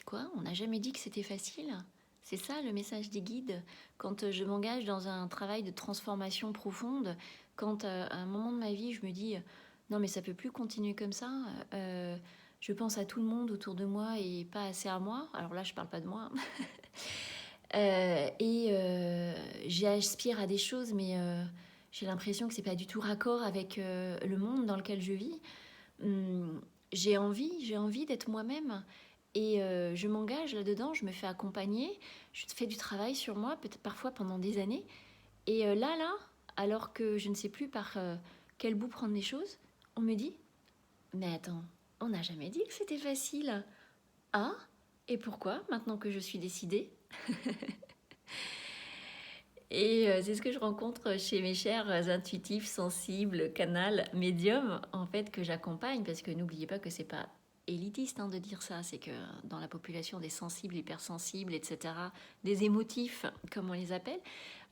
Quoi? On n'a jamais dit que c'était facile? C'est ça le message des guides. Quand je m'engage dans un travail de transformation profonde, quand à un moment de ma vie je me dis non mais ça peut plus continuer comme ça, je pense à tout le monde autour de moi et pas assez à moi. Alors là je parle pas de moi. J'aspire à des choses mais j'ai l'impression que c'est pas du tout raccord avec le monde dans lequel je vis. Hum, j'ai envie d'être moi-même. Et je m'engage là-dedans, je me fais accompagner, je fais du travail sur moi, peut-être parfois pendant des années. Et là, alors que je ne sais plus par quel bout prendre les choses, on me dit, mais attends, on n'a jamais dit que c'était facile. Ah, et pourquoi, maintenant que je suis décidée? Et c'est ce que je rencontre chez mes chers intuitifs, sensibles, canals, médiums, en fait, que j'accompagne, parce que n'oubliez pas que c'est pas élitiste de dire ça, c'est que dans la population des sensibles, hypersensibles, etc., des émotifs, comme on les appelle,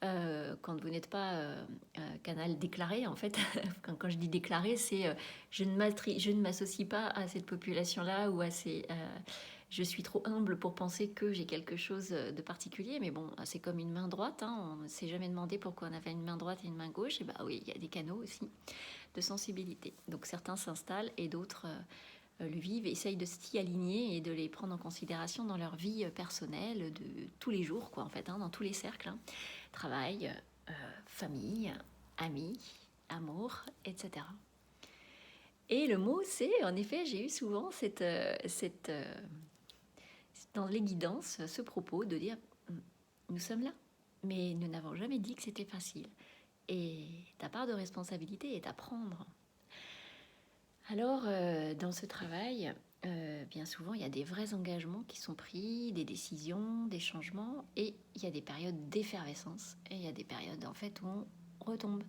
quand vous n'êtes pas canal déclaré, en fait, quand je dis déclaré, c'est je ne m'associe pas à cette population-là ou à ces... je suis trop humble pour penser que j'ai quelque chose de particulier, mais bon, c'est comme une main droite. On ne s'est jamais demandé pourquoi on avait une main droite et une main gauche. Et bah oui, il y a des canaux aussi de sensibilité. Donc certains s'installent et d'autres le vivent, essayent de s'y aligner et de les prendre en considération dans leur vie personnelle de tous les jours, quoi, en fait, dans tous les cercles. Travail, famille, amis, amour, etc. Et le mot, c'est, en effet, j'ai eu souvent dans les guidances, ce propos de dire nous sommes là, mais nous n'avons jamais dit que c'était facile. Et ta part de responsabilité est à prendre. Alors, dans ce travail, bien souvent, il y a des vrais engagements qui sont pris, des décisions, des changements, et il y a des périodes d'effervescence, et il y a des périodes en fait où on retombe,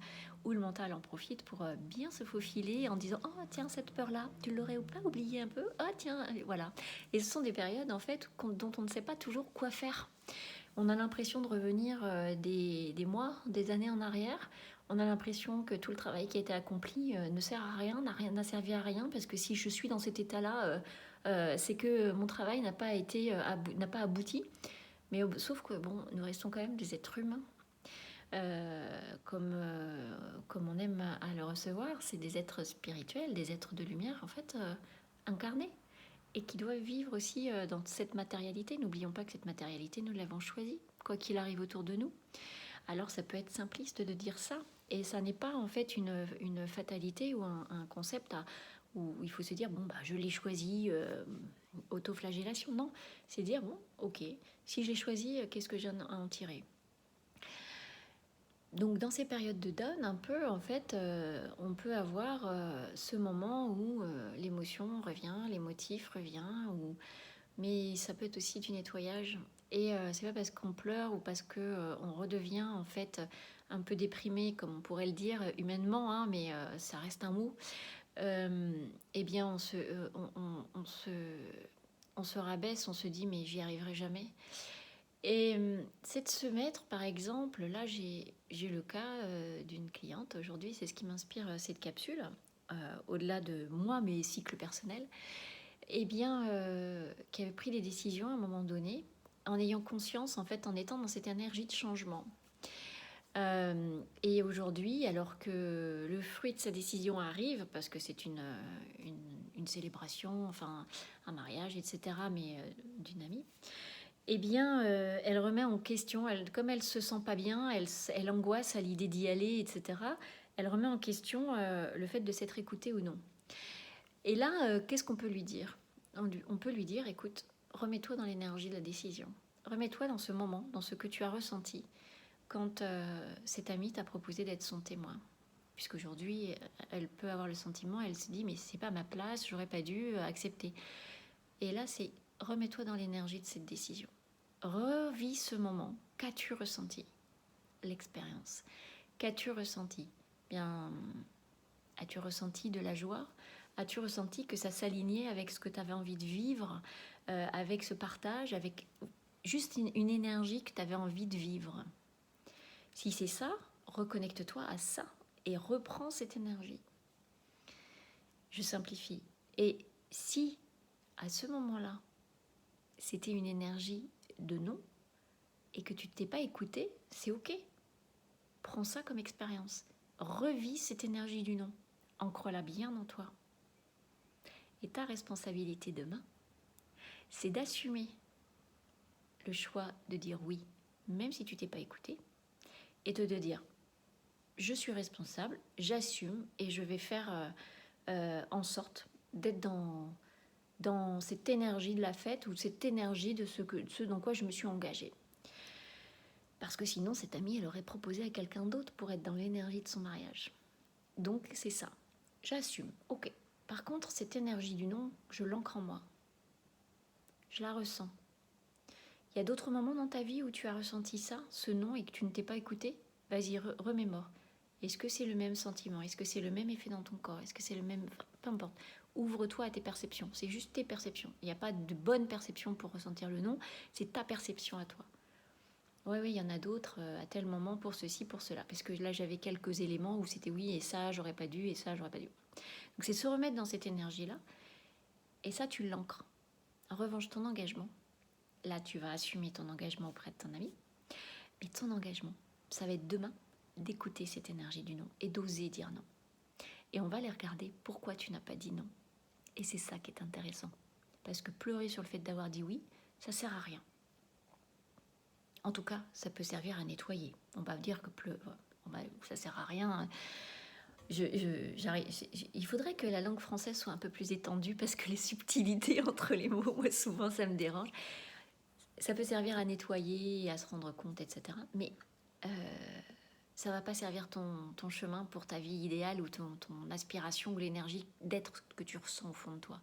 où le mental en profite pour bien se faufiler en disant oh tiens cette peur là tu l'aurais ou pas oublié un peu, ah tiens voilà. Et ce sont des périodes en fait dont on ne sait pas toujours quoi faire. On a l'impression de revenir des mois, des années en arrière. On a l'impression que tout le travail qui a été accompli ne sert à rien, n'a servi à rien, parce que si je suis dans cet état-là, c'est que mon travail n'a pas abouti. Mais sauf que bon, nous restons quand même des êtres humains. Comme on aime à le recevoir, c'est des êtres spirituels, des êtres de lumière, en fait, incarnés et qui doivent vivre aussi dans cette matérialité. N'oublions pas que cette matérialité, nous l'avons choisie, quoi qu'il arrive autour de nous. Alors ça peut être simpliste de dire ça, et ça n'est pas en fait une fatalité ou un concept où il faut se dire bon bah je l'ai choisi, autoflagellation. Non, c'est dire bon ok, si j'ai choisi, qu'est-ce que j'ai à en tirer? Donc dans ces périodes de down, un peu en fait, on peut avoir ce moment où l'émotion revient, l'émotif revient, mais ça peut être aussi du nettoyage. Et c'est pas parce qu'on pleure ou parce que on redevient en fait un peu déprimé, comme on pourrait le dire humainement, mais ça reste un mot. Eh bien, on se rabaisse, on se dit mais j'y arriverai jamais. Et c'est de se mettre, par exemple, là j'ai le cas d'une cliente aujourd'hui, c'est ce qui m'inspire cette capsule, au-delà de moi, mes cycles personnels, eh bien, qui avait pris des décisions à un moment donné, en ayant conscience, en fait, en étant dans cette énergie de changement. Et aujourd'hui, alors que le fruit de sa décision arrive, parce que c'est une célébration, enfin un mariage, etc., mais d'une amie, eh bien, elle remet en question, comme elle se sent pas bien, elle angoisse à l'idée d'y aller, etc., elle remet en question le fait de s'être écoutée ou non. Et là, qu'est-ce qu'on peut lui dire? On peut lui dire, écoute, remets-toi dans l'énergie de la décision. Remets-toi dans ce moment, dans ce que tu as ressenti quand cette amie t'a proposé d'être son témoin. Puisqu'aujourd'hui, elle peut avoir le sentiment, elle se dit, mais c'est pas ma place, j'aurais pas dû accepter. Et là, c'est remets-toi dans l'énergie de cette décision. Revis ce moment. Qu'as-tu ressenti? L'expérience. Qu'as-tu ressenti? Bien, as-tu ressenti de la joie? As-tu ressenti que ça s'alignait avec ce que tu avais envie de vivre, avec ce partage, avec juste une énergie que tu avais envie de vivre? Si c'est ça, reconnecte-toi à ça et reprends cette énergie. Je simplifie. Et si, à ce moment-là, c'était une énergie de non et que tu ne t'es pas écouté, c'est ok. Prends ça comme expérience. Revis cette énergie du non. Ancre-la bien en toi. Et ta responsabilité demain, c'est d'assumer le choix de dire oui, même si tu t'es pas écouté, et de dire je suis responsable, j'assume et je vais faire en sorte d'être dans cette énergie de la fête ou cette énergie de ce dans quoi je me suis engagée. Parce que sinon, cette amie, elle aurait proposé à quelqu'un d'autre pour être dans l'énergie de son mariage. Donc, c'est ça. J'assume, ok. Par contre, cette énergie du non, je l'ancre en moi. Je la ressens. Il y a d'autres moments dans ta vie où tu as ressenti ça, ce non, et que tu ne t'es pas écouté. Vas-y, remémore. Est-ce que c'est le même sentiment? Est-ce que c'est le même effet dans ton corps? Est-ce que c'est le même... Peu importe. Ouvre-toi à tes perceptions. C'est juste tes perceptions. Il n'y a pas de bonne perception pour ressentir le non. C'est ta perception à toi. Oui, il y en a d'autres à tel moment pour ceci, pour cela. Parce que là, j'avais quelques éléments où c'était oui, et ça, j'aurais pas dû, et ça, j'aurais pas dû. Donc, c'est se remettre dans cette énergie-là. Et ça, tu l'ancres. En revanche, ton engagement, là, tu vas assumer ton engagement auprès de ton ami. Mais ton engagement, ça va être demain d'écouter cette énergie du non et d'oser dire non. Et on va les regarder pourquoi tu n'as pas dit non. Et c'est ça qui est intéressant. Parce que pleurer sur le fait d'avoir dit oui, ça sert à rien. En tout cas, ça peut servir à nettoyer. On va dire que ça sert à rien. Il faudrait que la langue française soit un peu plus étendue parce que les subtilités entre les mots, moi souvent ça me dérange. Ça peut servir à nettoyer, à se rendre compte, etc. Mais ça va pas servir ton chemin pour ta vie idéale ou ton aspiration ou l'énergie d'être que tu ressens au fond de toi.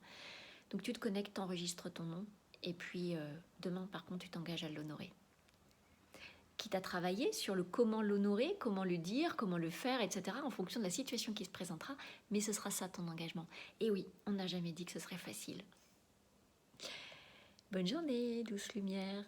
Donc tu te connectes, t'enregistres ton nom et puis demain par contre tu t'engages à l'honorer. Quitte à travailler sur le comment l'honorer, comment le dire, comment le faire, etc. en fonction de la situation qui se présentera, mais ce sera ça ton engagement. Et oui, on n'a jamais dit que ce serait facile. Bonne journée, douce lumière.